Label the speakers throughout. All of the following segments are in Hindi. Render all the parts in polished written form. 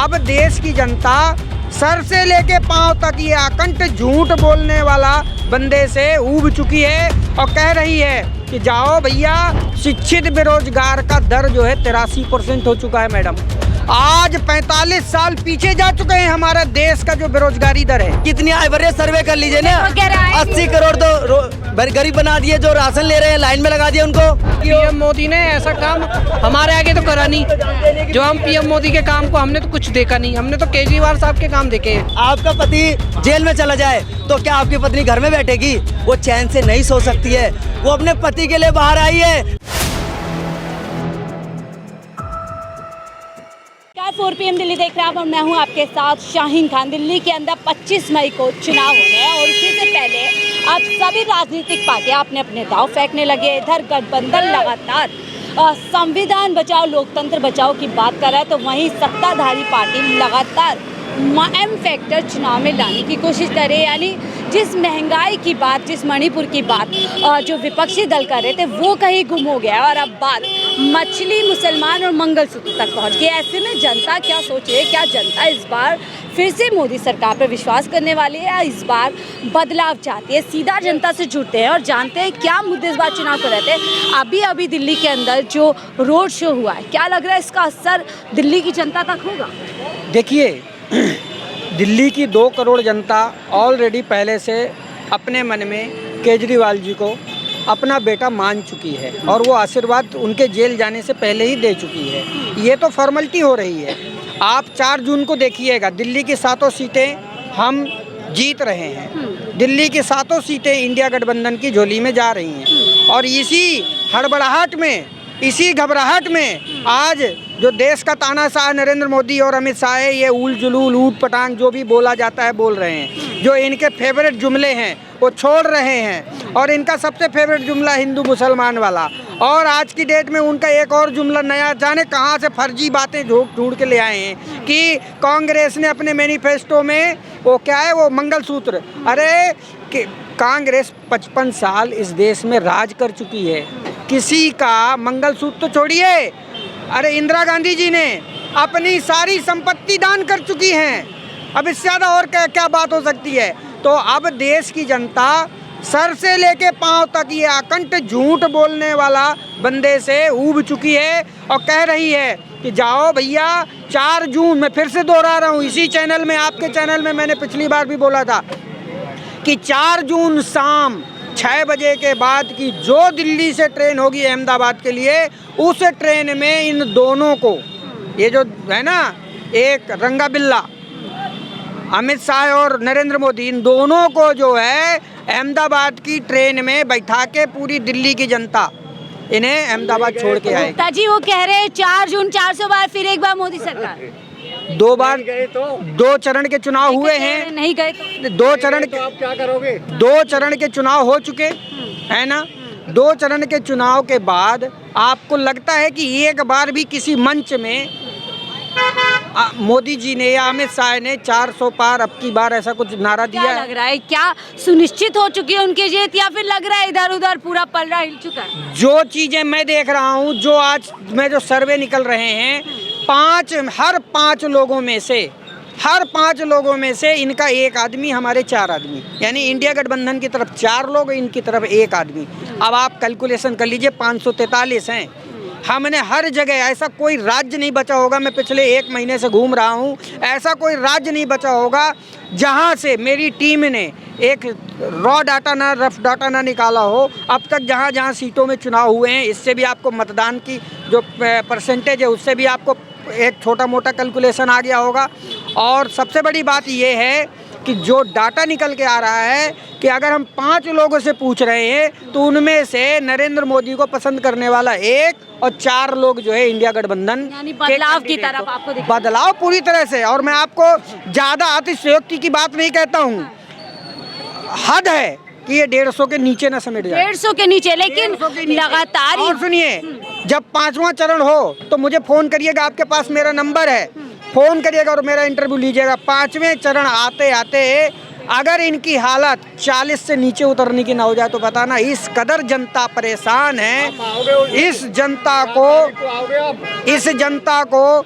Speaker 1: अब देश की जनता सर से लेके पांव तक ये अकंठ झूठ बोलने वाला बंदे से ऊब चुकी है और कह रही है कि जाओ भैया, शिक्षित बेरोजगार का दर जो है 83% हो चुका है मैडम। आज 45 साल पीछे जा चुके हैं हमारा देश का जो बेरोजगारी दर है।
Speaker 2: कितनी आय बढ़ रही है, सर्वे कर लीजिए ना। 80 करोड़ तो गरीब बना दिए, जो राशन ले रहे हैं लाइन में लगा दिए उनको।
Speaker 3: पीएम मोदी ने ऐसा काम हमारे आगे तो करा नहीं। जो हम पीएम मोदी के काम को हमने तो कुछ देखा नहीं, हमने तो केजरीवाल साहब के काम देखे हैं।
Speaker 2: आपका पति जेल में चला जाए तो क्या आपकी पत्नी घर में बैठेगी? वो चैन से नहीं सो सकती है, वो अपने पति के लिए बाहर आई है।
Speaker 4: 4 PM दिल्ली देख रहे हैं आप और मैं हूं आपके साथ शाहीन खान। दिल्ली के अंदर 25 मई को चुनाव होने हैं और उसी से पहले अब सभी राजनीतिक पार्टियां अपने अपने दांव फेंकने लगे। इधर गठबंधन लगातार संविधान बचाओ लोकतंत्र बचाओ की बात कर रहा है, तो वहीं सत्ताधारी पार्टी लगातार एम फैक्टर चुनाव में लाने की कोशिश करे। यानी जिस महंगाई की बात, जिस मणिपुर की बात जो विपक्षी दल कर रहे थे वो कहीं गुम हो गया और अब बात मछली, मुसलमान और मंगलसूत्र तक पहुंच गई। ऐसे में जनता क्या सोच रही है? क्या जनता इस बार फिर से मोदी सरकार पर विश्वास करने वाली है या इस बार बदलाव चाहती है? सीधा जनता से जुड़ते हैं और जानते हैं क्या मुद्दे इस बार चुनाव को रहते हैं। अभी दिल्ली के अंदर जो रोड शो हुआ है, क्या लग रहा है इसका असर दिल्ली की जनता तक होगा?
Speaker 1: देखिए, दिल्ली की 2 करोड़ जनता ऑलरेडी पहले से अपने मन में केजरीवाल जी को अपना बेटा मान चुकी है और वो आशीर्वाद उनके जेल जाने से पहले ही दे चुकी है। ये तो फॉर्मेलिटी हो रही है। आप 4 जून को देखिएगा, दिल्ली की 7 सीटें हम जीत रहे हैं। दिल्ली की 7 सीटें इंडिया गठबंधन की झोली में जा रही हैं और इसी हड़बड़ाहट में, इसी घबराहट में आज जो देश का तानाशाह नरेंद्र मोदी और अमित शाह है, ये उल जुलूल ऊट पटांग जो भी बोला जाता है बोल रहे हैं। जो इनके फेवरेट जुमले हैं वो छोड़ रहे हैं और इनका सबसे फेवरेट जुमला हिंदू मुसलमान वाला, और आज की डेट में उनका एक और जुमला नया, जाने कहाँ से फर्जी बातें ढूंढ के ले आए हैं कि कांग्रेस ने अपने मैनिफेस्टो में वो क्या है, वो मंगलसूत्र। अरे कांग्रेस 55 साल इस देश में राज कर चुकी है, किसी का मंगलसूत्र तो छोड़िए। अरे इंदिरा गांधी जी ने अपनी सारी संपत्ति दान कर चुकी हैं, अब इससे ज़्यादा और क्या बात हो सकती है? तो अब देश की जनता सर से लेके पांव तक ये अकंठ झूठ बोलने वाला बंदे से ऊब चुकी है और कह रही है कि जाओ भैया, 4 जून, मैं फिर से दोहरा रहा हूँ, इसी चैनल में, आपके चैनल में मैंने पिछली बार भी बोला था कि 4 जून शाम 6 बजे के बाद की जो दिल्ली से ट्रेन होगी अहमदाबाद के लिए, उस ट्रेन में इन दोनों को, ये जो है ना एक रंगा बिल्ला अमित शाह और नरेंद्र मोदी, इन दोनों को जो है अहमदाबाद की ट्रेन में बैठा के पूरी दिल्ली की जनता इन्हें अहमदाबाद छोड़ के आएगी।
Speaker 4: गुप्ता जी वो कह रहे हैं 4 जून 400 बार फिर एक बार मोदी सरकार।
Speaker 1: 2 बार 2 चरण के चुनाव हुए हैं,
Speaker 4: नहीं गए तो
Speaker 1: 2 चरण के, आप क्या करोगे? 2 चरण के चुनाव हो चुके हैं ना। 2 चरण के चुनाव के बाद आपको लगता है कि एक बार भी किसी मंच में मोदी जी ने या अमित शाह ने 400 पार अब की बार ऐसा कुछ नारा दिया है?
Speaker 4: लग रहा है क्या सुनिश्चित हो चुकी है उनकी जीत, या फिर लग रहा है इधर उधर पूरा पलड़ा हिल चुका है?
Speaker 1: जो चीजें मैं देख रहा हूँ, जो आज में जो सर्वे निकल रहे हैं, हर 5 लोगों में से इनका एक आदमी, हमारे 4 आदमी, यानी इंडिया गठबंधन की तरफ 4 लोग, इनकी तरफ 1 आदमी। अब आप कैलकुलेशन कर लीजिए, 543 हैं। हमने हर जगह, ऐसा कोई राज्य नहीं बचा होगा, मैं पिछले 1 महीने से घूम रहा हूँ, ऐसा कोई राज्य नहीं बचा होगा जहाँ से मेरी टीम ने एक रफ डाटा ना निकाला हो अब तक। जहाँ सीटों में चुनाव हुए हैं, इससे भी आपको मतदान की जो परसेंटेज है उससे भी आपको एक छोटा मोटा कैलकुलेशन आ गया होगा। और सबसे बड़ी बात ये है कि जो डाटा निकल के आ रहा है कि अगर हम 5 लोगों से पूछ रहे हैं तो उनमें से नरेंद्र मोदी को पसंद करने वाला 1 और 4 लोग जो है इंडिया गठबंधन,
Speaker 4: यानी बदलाव की तरफ आपको दिखता है।
Speaker 1: बदलाव पूरी तरह से। और मैं आपको ज़्यादा अतिशयोक्ति की बात नहीं कहता हूँ, हद है कि ये 150 के नीचे ना समेट जाए।
Speaker 4: 150 के नीचे, लेकिन लगातार।
Speaker 1: और सुनिए, जब 5वां चरण हो तो मुझे फ़ोन करिएगा, आपके पास मेरा नंबर है, फ़ोन करिएगा और मेरा इंटरव्यू लीजिएगा। 5वें चरण आते आते अगर इनकी हालत 40 से नीचे उतरने की ना हो जाए तो बताना, इस कदर जनता परेशान है। इस जनता को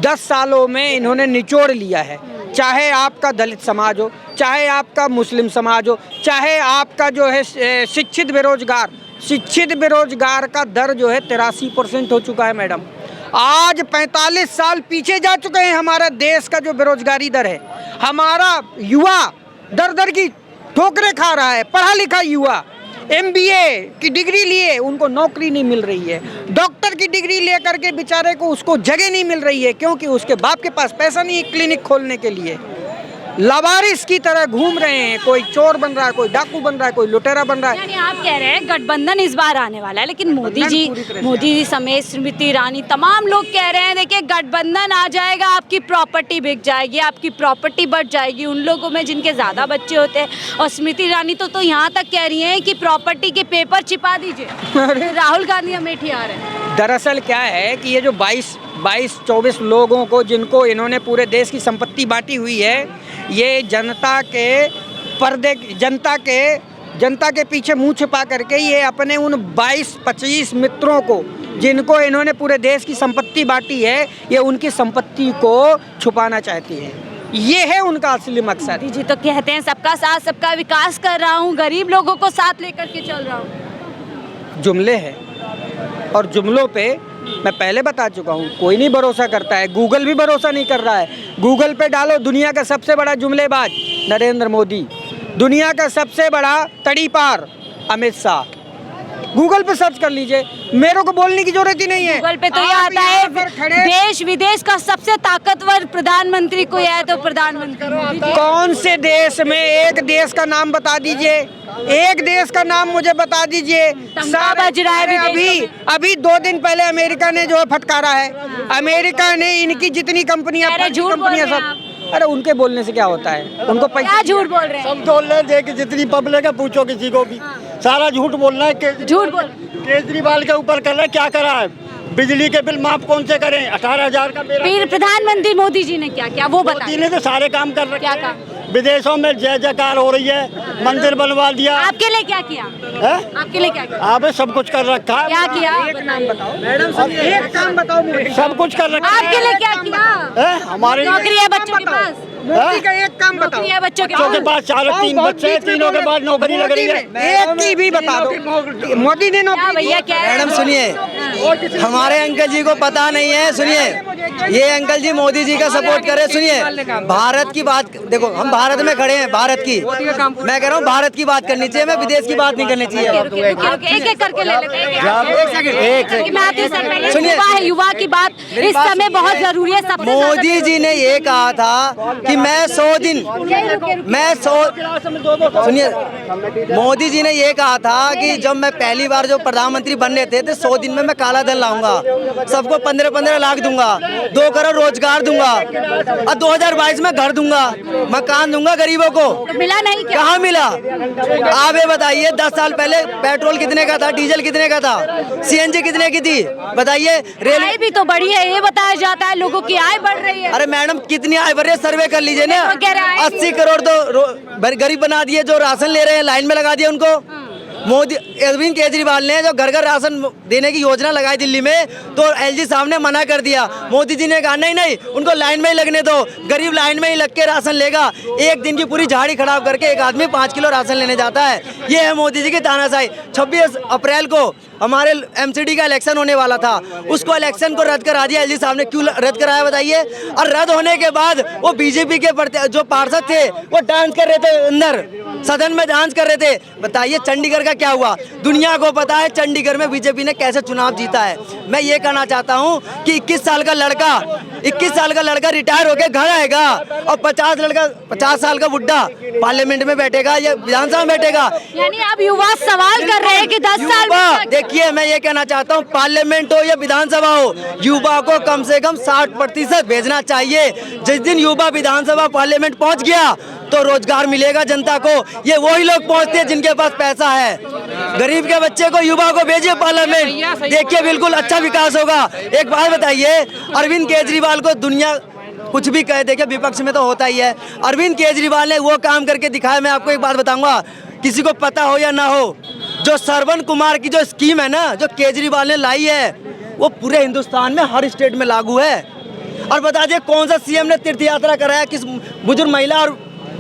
Speaker 1: 10 सालों में इन्होंने निचोड़ लिया है। चाहे आपका दलित समाज हो, चाहे आपका मुस्लिम समाज हो, चाहे आपका जो है शिक्षित बेरोजगार का दर जो है 83% हो चुका है मैडम। आज 45 साल पीछे जा चुके हैं हमारा देश का जो बेरोजगारी दर है। हमारा युवा दर दर की ठोकरें खा रहा है। पढ़ा लिखा युवा MBA की डिग्री लिए उनको नौकरी नहीं मिल रही है। डॉक्टर की डिग्री लेकर के बेचारे को उसको जगह नहीं मिल रही है, क्योंकि उसके बाप के पास पैसा नहीं है क्लिनिक खोलने के लिए। लावारिस की तरह घूम रहे हैं, कोई चोर बन रहा है, कोई डाकू बन रहा है, कोई लुटेरा बन रहा है।
Speaker 4: यानी आप कह रहे हैं गठबंधन इस बार आने वाला है, लेकिन मोदी जी समेत स्मृति ईरानी तमाम लोग कह रहे हैं देखिए गठबंधन आ जाएगा, आपकी प्रॉपर्टी बिक जाएगी, आपकी प्रॉपर्टी बढ़ जाएगी उन लोगों में जिनके ज़्यादा बच्चे होते हैं। और स्मृति ईरानी तो यहाँ तक कह रही हैं कि प्रॉपर्टी के पेपर छिपा दीजिए। राहुल गांधी अमेठी आ रहे हैं।
Speaker 1: दरअसल क्या है कि ये जो 22-24 लोगों को जिनको इन्होंने पूरे देश की संपत्ति बांटी हुई है, ये जनता के पीछे मुंह छिपा करके ये अपने उन 22-25 मित्रों को जिनको इन्होंने पूरे देश की संपत्ति बांटी है, ये उनकी संपत्ति को छुपाना चाहती हैं। ये है उनका असली मकसद।
Speaker 4: मोदी जी तो कहते हैं सबका साथ सबका विकास कर रहा हूँ, गरीब लोगों को साथ लेकर के चल रहा हूँ।
Speaker 1: जुमले हैं और जुमलों पे मैं पहले बता चुका हूँ, कोई नहीं भरोसा करता है। गूगल भी भरोसा नहीं कर रहा है। गूगल पे डालो दुनिया का सबसे बड़ा जुमलेबाज नरेंद्र मोदी, दुनिया का सबसे बड़ा तड़ीपार अमित शाह। गूगल पे सर्च कर लीजिए, मेरे को बोलने की जरूरत ही नहीं है।
Speaker 4: गूगल पे तो ये आता है देश विदेश का सबसे ताकतवर प्रधानमंत्री कोई है तो प्रधानमंत्री मोदी जी।
Speaker 1: कौन से देश में, एक देश का नाम बता दीजिए, एक देश का नाम मुझे बता दीजिए।
Speaker 4: बज रहा है
Speaker 1: अभी 2 दिन पहले अमेरिका ने जो है फटकारा है। अमेरिका ने इनकी जितनी कंपनियां सब, अरे उनके बोलने से क्या होता है, उनको
Speaker 4: क्या झूठ बोल रहे हैं।
Speaker 5: सब बोल रहे हैं कि जितनी पब्लिक है पूछो किसी को भी, सारा झूठ बोलना है।
Speaker 4: झूठ बोल
Speaker 5: केजरीवाल के ऊपर कर रहे हैं, क्या करा है? बिजली के बिल माफ कौन से करें? 18,000 का मेरा।
Speaker 4: फिर प्रधानमंत्री मोदी जी ने क्या किया वो बताइए।
Speaker 5: मोदी ने तो सारे काम कर रखे।
Speaker 4: क्या काम?
Speaker 5: विदेशों में जय जयकार हो रही है, मंदिर बनवा दिया।
Speaker 4: आपके लिए क्या किया
Speaker 5: है?
Speaker 4: आपके लिए क्या किया?
Speaker 5: आपने सब कुछ कर रखा है।
Speaker 4: क्या किया?
Speaker 1: एक नाम बताओ मैडम, एक काम बताओ मुझे।
Speaker 5: सब कुछ कर रखा
Speaker 4: आपके लिए क्या किया?
Speaker 5: है। हमारे
Speaker 4: नौकरी है बच्चों के पास,
Speaker 1: मोदी का एक काम बताओ।
Speaker 4: नौकरी है बच्चों के
Speaker 5: बच्चों के पास 4-3 बच्चे हैं, तीनों के बाद नौकरी लग रही है।
Speaker 1: एक की भी बता दो, मोदी ने
Speaker 4: क्या
Speaker 1: नौकरी
Speaker 4: भैया क्या है?
Speaker 2: मैडम सुनिए, हमारे अंकल जी को पता नहीं है। सुनिए, ये अंकल जी मोदी जी का सपोर्ट कर रहे हैं। सुनिए, भारत की बात देखो, हम भारत में खड़े हैं, भारत की मैं कह रहा हूँ, भारत की बात करनी चाहिए, मैं विदेश की बात नहीं करनी चाहिए।
Speaker 4: एक एक करके ले लेते हैं।
Speaker 2: सुनिए,
Speaker 4: युवा की बात इस समय बहुत जरूरी है। सबसे
Speaker 2: मोदी जी ने ये कहा था कि मैं 100 दिन सुनिए, मोदी जी ने ये कहा था कि जब मैं पहली बार जो प्रधानमंत्री बनने थे तो 100 दिन में मैं काला धन लाऊंगा, सबको 15-15 लाख दूंगा, 2 करोड़ रोजगार दूंगा, और 2022 में घर दूंगा, मकान दूंगा गरीबों को।
Speaker 4: तो मिला नहीं क्या?
Speaker 2: कहाँ मिला? आप ये बताइए, 10 साल पहले पेट्रोल कितने का था, डीजल कितने का था, CNG कितने की थी? बताइए।
Speaker 4: आय भी तो बढ़ी है, ये बताया जाता है, लोगों की आय बढ़ रही है।
Speaker 2: अरे मैडम, कितनी आय बढ़ रही है? सर्वे कर लीजिए ना।
Speaker 4: तो कह रहा है
Speaker 2: 80 करोड़ तो गरीब बना दिए, जो राशन ले रहे हैं लाइन में लगा दिया उनको। मोदी अरविंद केजरीवाल ने जो घर घर राशन देने की योजना लगाई दिल्ली में, तो LG साहब ने मना कर दिया। मोदी जी ने कहा नहीं नहीं, उनको लाइन में ही लगने दो, गरीब लाइन में ही लग के राशन लेगा। एक दिन की पूरी झाड़ी खराब करके एक आदमी 5 किलो राशन लेने जाता है। ये है मोदी जी की तानाशाही। 26 अप्रैल को हमारे MCD का इलेक्शन होने वाला था, उसको इलेक्शन को रद्द करा दिया LG साहब ने। क्यों रद्द कराया बताइए? और रद्द होने के बाद वो BJP के जो पार्षद थे वो डांस कर रहे थे, अंदर सदन में डांस कर रहे थे। बताइए चंडीगढ़ का क्या हुआ? दुनिया को पता है चंडीगढ़ में BJP ने कैसे चुनाव जीता है। मैं ये कहना चाहता हूँ कि 21 साल का लड़का रिटायर होकर घर आएगा और 50 साल का बुड्ढा पार्लियामेंट में बैठेगा या विधानसभा में बैठेगा।
Speaker 4: यानी अब युवा सवाल कर रहे हैं कि 10 साल में।
Speaker 2: देखिए, मैं ये कहना चाहता हूँ, पार्लियामेंट हो या विधानसभा हो, युवा को कम से कम 60% भेजना चाहिए। जिस दिन युवा विधानसभा पार्लियामेंट पहुँच गया तो रोजगार मिलेगा जनता को। ये वही लोग पहुंचते हैं जिनके पास पैसा है। गरीब के बच्चे को, युवा को भेजिए पार्लियामेंट, देखिए बिल्कुल अच्छा विकास होगा। एक बात बताइए, अरविंद केजरीवाल को दुनिया कुछ भी कहे, देखिए विपक्ष में तो होता ही है, अरविंद केजरीवाल ने वो काम करके दिखाया। मैं आपको एक बात बताऊंगा, किसी को पता हो या ना हो, जो श्रवण कुमार की जो स्कीम है ना, जो केजरीवाल ने लाई है, वो पूरे हिंदुस्तान में हर स्टेट में लागू है। और बता दिए कौन सा सीएम ने तीर्थ यात्रा कराया किस बुजुर्ग महिला और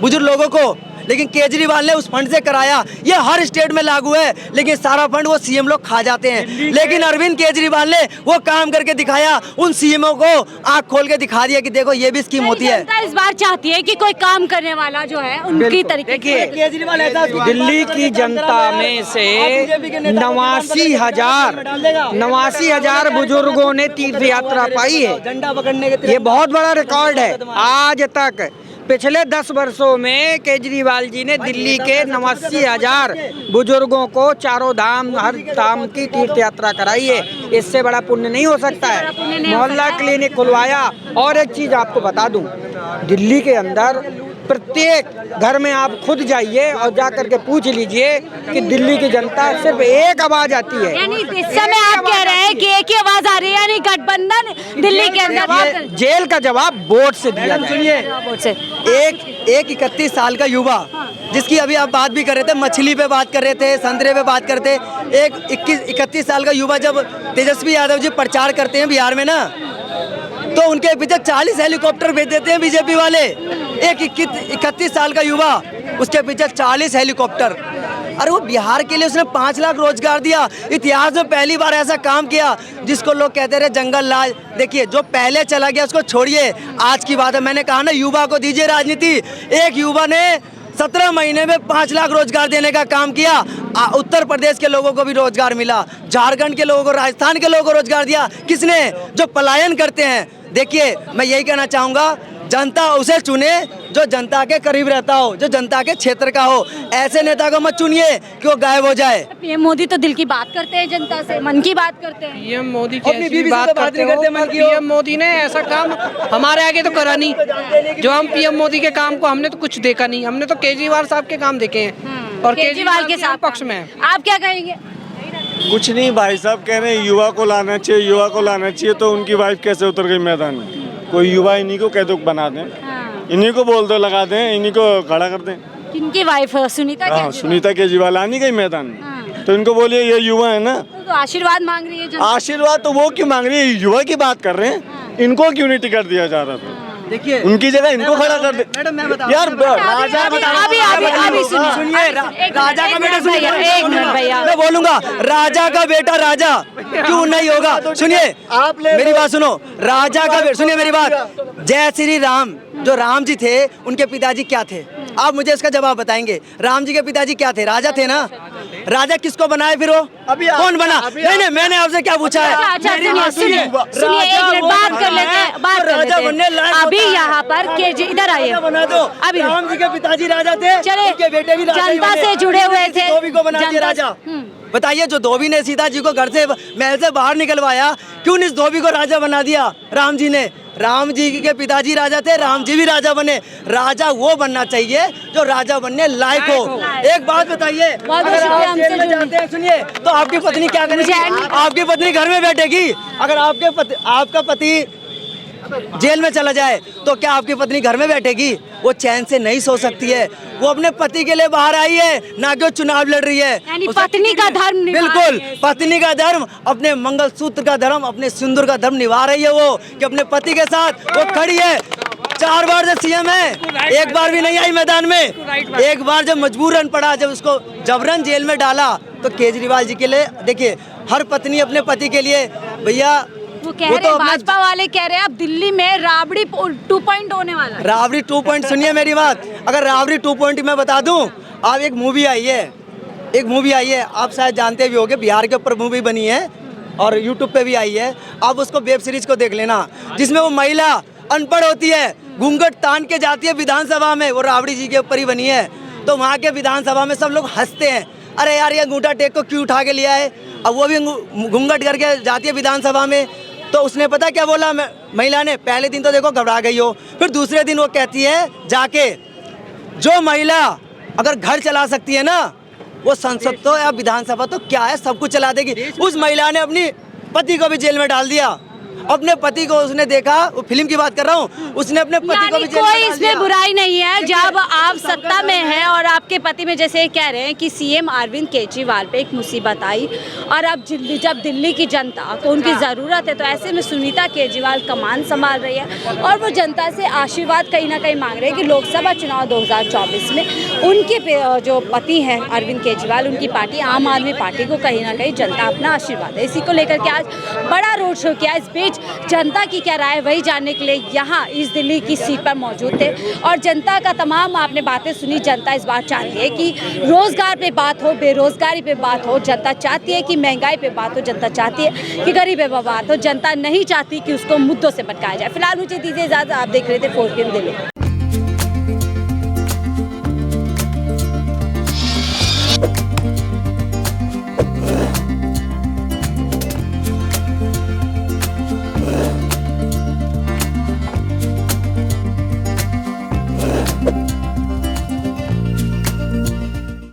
Speaker 2: बुजुर्ग लोगों को, लेकिन केजरीवाल ने उस फंड से कराया। ये हर स्टेट में लागू है, लेकिन सारा फंड वो सीएम लोग खा जाते हैं। लेकिन अरविंद केजरीवाल ने वो काम करके दिखाया, उन सीएमओ को आंख खोल के दिखा दिया कि देखो ये भी स्कीम होती है।
Speaker 4: जनता इस बार चाहती है कि कोई काम करने वाला जो है उनकी तरीके
Speaker 1: देखिए,
Speaker 2: केजरीवाल ऐसा
Speaker 1: दिल्ली की जनता में से 89,000 बुजुर्गों ने तीर्थ यात्रा पाई है।
Speaker 2: झंडा पकड़ने के
Speaker 1: ये बहुत बड़ा रिकॉर्ड है। आज तक पिछले 10 वर्षों में केजरीवाल जी ने दिल्ली के 89,000 बुजुर्गों को चारों धाम हर धाम की तीर्थ यात्रा कराई है। इससे बड़ा पुण्य नहीं हो सकता है। मोहल्ला क्लिनिक खुलवाया। और एक चीज आपको बता दूं, दिल्ली के अंदर प्रत्येक घर में आप खुद जाइए और जा करके पूछ लीजिए कि दिल्ली की जनता सिर्फ एक आवाज आती है।
Speaker 4: यानी इस समय आप कह रहे हैं कि एक ही आवाज आ रही है, यानी गठबंधन दिल्ली के अंदर
Speaker 1: जेल का जवाब वोट से दिया जाए।
Speaker 2: सुनिए, एक 31 साल का युवा, जिसकी अभी आप बात भी कर रहे थे, मछली पे बात कर रहे थे, संतरे पे बात करते, एक 31 साल का युवा जब तेजस्वी यादव जी प्रचार करते हैं बिहार में ना, तो उनके पीछे 40 हेलीकॉप्टर भेज देते हैं बीजेपी वाले। एक 31 साल का युवा, उसके पीछे 40 हेलीकॉप्टर। अरे वो बिहार के लिए उसने 5 लाख रोजगार दिया। इतिहास में पहली बार ऐसा काम किया जिसको लोग कहते रहे जंगल राज। देखिए, जो पहले चला गया उसको छोड़िए, आज की बात है। मैंने कहा ना, युवा को दीजिए राजनीति। एक युवा ने 17 महीने में 5 लाख रोजगार देने का काम किया। उत्तर प्रदेश के लोगों को भी रोजगार मिला, झारखंड के लोगों को, राजस्थान के लोगों को रोजगार दिया। किसने? जो पलायन करते हैं। देखिए, मैं यही कहना चाहूँगा, जनता उसे चुने जो जनता के करीब रहता हो, जो जनता के क्षेत्र का हो। ऐसे नेता को मत चुनिए कि वो गायब हो जाए।
Speaker 4: पीएम मोदी तो दिल की बात करते हैं, जनता से मन की बात करते हैं।
Speaker 3: पीएम मोदी
Speaker 2: अपनी
Speaker 3: कैसी
Speaker 2: बीवी से
Speaker 3: बात
Speaker 2: तो बात
Speaker 3: करते
Speaker 2: नहीं करते
Speaker 3: हो,
Speaker 2: मन
Speaker 3: पर
Speaker 2: की हो।
Speaker 3: पीएम मोदी ने ऐसा काम हमारे आगे तो करा नहीं। जो हम पीएम मोदी के काम को हमने तो कुछ देखा नहीं। हमने तो केजरीवाल साहब के काम देखे हैं और
Speaker 4: केजरीवाल के साथ
Speaker 3: पक्ष में हैं।
Speaker 4: आप क्या कहेंगे?
Speaker 6: कुछ नहीं, भाई साहब कह रहे हैं युवा को लाना चाहिए, युवा को लाना चाहिए। तो उनकी वाइफ कैसे उतर गई मैदान में? कोई युवा इन्हीं को कह दो बना दें, इन्हीं को बोल दो लगा दें, इन्हीं को खड़ा कर दें।
Speaker 4: किनकी वाइफ सुनीता
Speaker 6: हाँ,
Speaker 4: केजरीवाल?
Speaker 6: सुनीता केजरीवाल आनी गई मैदान में, तो इनको बोलिए ये युवा है ना।
Speaker 4: तो आशीर्वाद मांग रही है जनता।
Speaker 6: आशीर्वाद तो वो क्यों मांग रही है? युवा की बात कर रहे हैं, इनको क्यों नहीं टिकट दिया जा रहा था?
Speaker 2: देखिए,
Speaker 6: उनकी जगह इनको खड़ा कर दे।
Speaker 2: मैडम मैं बताऊं
Speaker 6: यार
Speaker 2: राजा
Speaker 4: अभी
Speaker 2: सुनिए, राजा का बेटा सुनिए,
Speaker 4: एक मिनट भैया।
Speaker 2: मैं बोलूंगा, राजा का बेटा राजा क्यों नहीं होगा? सुनिए,
Speaker 6: आप ले
Speaker 2: मेरी बात सुनो। राजा का बेटा, सुनिए मेरी बात। जय श्री राम, जो राम जी थे, उनके पिताजी क्या थे? आप मुझे इसका जवाब बताएंगे। राम जी के पिताजी क्या थे? राजा थे ना। राजा किसको बनाए फिर वो? कौन बना? नहीं, मैंने आपसे क्या पूछा है?
Speaker 4: अच्छा, सुनिए, एक मिनट बात कर लेते हैं, बात कर लेते हैं। अभी यहाँ पर इधर आइए,
Speaker 2: बना दो।
Speaker 4: अभी
Speaker 2: राम जी के पिताजी राजा थे,
Speaker 4: चले,
Speaker 2: उनके बेटे भी राजा ही
Speaker 4: जनता
Speaker 2: बने।
Speaker 4: से जुड़े हुए थे,
Speaker 2: धोबी को बना दिया राजा। बताइए, जो धोबी ने सीता जी को घर से महल से बाहर निकलवाया, क्यों इस धोबी को राजा बना दिया? राम जी ने। राम जी के पिताजी राजा थे, राम जी भी राजा बने। राजा वो बनना चाहिए जो राजा बनने लायक हो। एक बात बताइए, अगर आप जेल में जाते हैं, सुनिए, तो आपकी पत्नी क्या करेगी? आपकी पत्नी घर में बैठेगी। अगर आपका पति जेल में चला जाए तो क्या आपकी पत्नी घर में बैठेगी? वो चैन से नहीं सो सकती है। वो अपने पति के लिए बाहर आई है, ना कि वो चुनाव लड़ रही है।
Speaker 4: यानी पत्नी का धर्म निभा
Speaker 2: बिल्कुल,
Speaker 4: रही है।
Speaker 2: पत्नी का धर्म, अपने मंगलसूत्र का धर्म, अपने सिंदूर का धर्म निभा रही है वो, कि अपने पति के साथ वो खड़ी है। 4 बार से सीएम है, एक बार भी नहीं आई मैदान में। एक बार जब मजबूरन पड़ा, जब उसको जबरन जेल में डाला, तो केजरीवाल जी के लिए, देखिए, हर पत्नी अपने पति के लिए, भैया
Speaker 4: वो कह रहे हैं, भाजपा वाले कह रहे हैं अब दिल्ली में राबड़ी 2 होने वाला है।
Speaker 2: राबड़ी 2 सुनिए मेरी बात। अगर राबड़ी 2 मैं बता दूं, आप एक मूवी आई है, आप शायद जानते भी होंगे, बिहार के ऊपर मूवी बनी है और यूट्यूब पे भी आई है। आप उसको वेब सीरीज को देख लेना, जिसमें वो महिला अनपढ़ होती है, घूंघट तान के जाती है विधानसभा में। वो राबड़ी जी के ऊपर ही बनी है। तो वहाँ के विधानसभा में सब लोग हंसते हैं, अरे यार ये अंगूठा टेक को क्यों उठा के लिया है? अब वो भी घूंघट करके जाती है विधानसभा में। तो उसने पता क्या बोला? महिला ने पहले दिन तो देखो घबरा गई हो, फिर दूसरे दिन वो कहती है जाके, जो महिला अगर घर चला सकती है ना, वो संसद तो या विधानसभा तो क्या है, सब कुछ चला देगी। उस महिला ने अपनी पति को भी जेल में डाल दिया। अपने पति को उसने देखा, वो फिल्म की बात कर रहा हूँ, उसने अपने पति को
Speaker 4: यानी
Speaker 2: भी जेल में
Speaker 4: कोई
Speaker 2: डाल
Speaker 4: इसमें
Speaker 2: दिया।
Speaker 4: बुराई नहीं है जब आप सत्ता में हैं और आपके पति में जैसे कह रहे हैं कि सीएम अरविंद केजरीवाल पे एक मुसीबत आई और अब जब दिल्ली की जनता को उनकी ज़रूरत है तो ऐसे में सुनीता केजरीवाल कमान संभाल रही है और वो जनता से आशीर्वाद कहीं ना कहीं मांग रहे हैं कि लोकसभा चुनाव 2024 में उनके जो पति हैं अरविंद केजरीवाल, उनकी पार्टी आम आदमी पार्टी को कहीं ना कहीं जनता अपना आशीर्वाद है। इसी को लेकर के आज बड़ा रोड शो किया। इस बीच जनता की क्या राय है वही जानने के लिए यहाँ इस दिल्ली की सीट पर मौजूद थे और जनता का तमाम आपने बातें सुनी। जनता इस बात चाहती है कि रोजगार पे बात हो, बेरोजगारी पे बात हो, जनता चाहती है कि महंगाई पे बात हो, जनता चाहती है कि गरीबी पे बात हो, जनता नहीं चाहती कि उसको मुद्दों से भटकाया जाए। फिलहाल मुझे दीजिए इजाजत, आप देख रहे थे 4PM दिल्ली।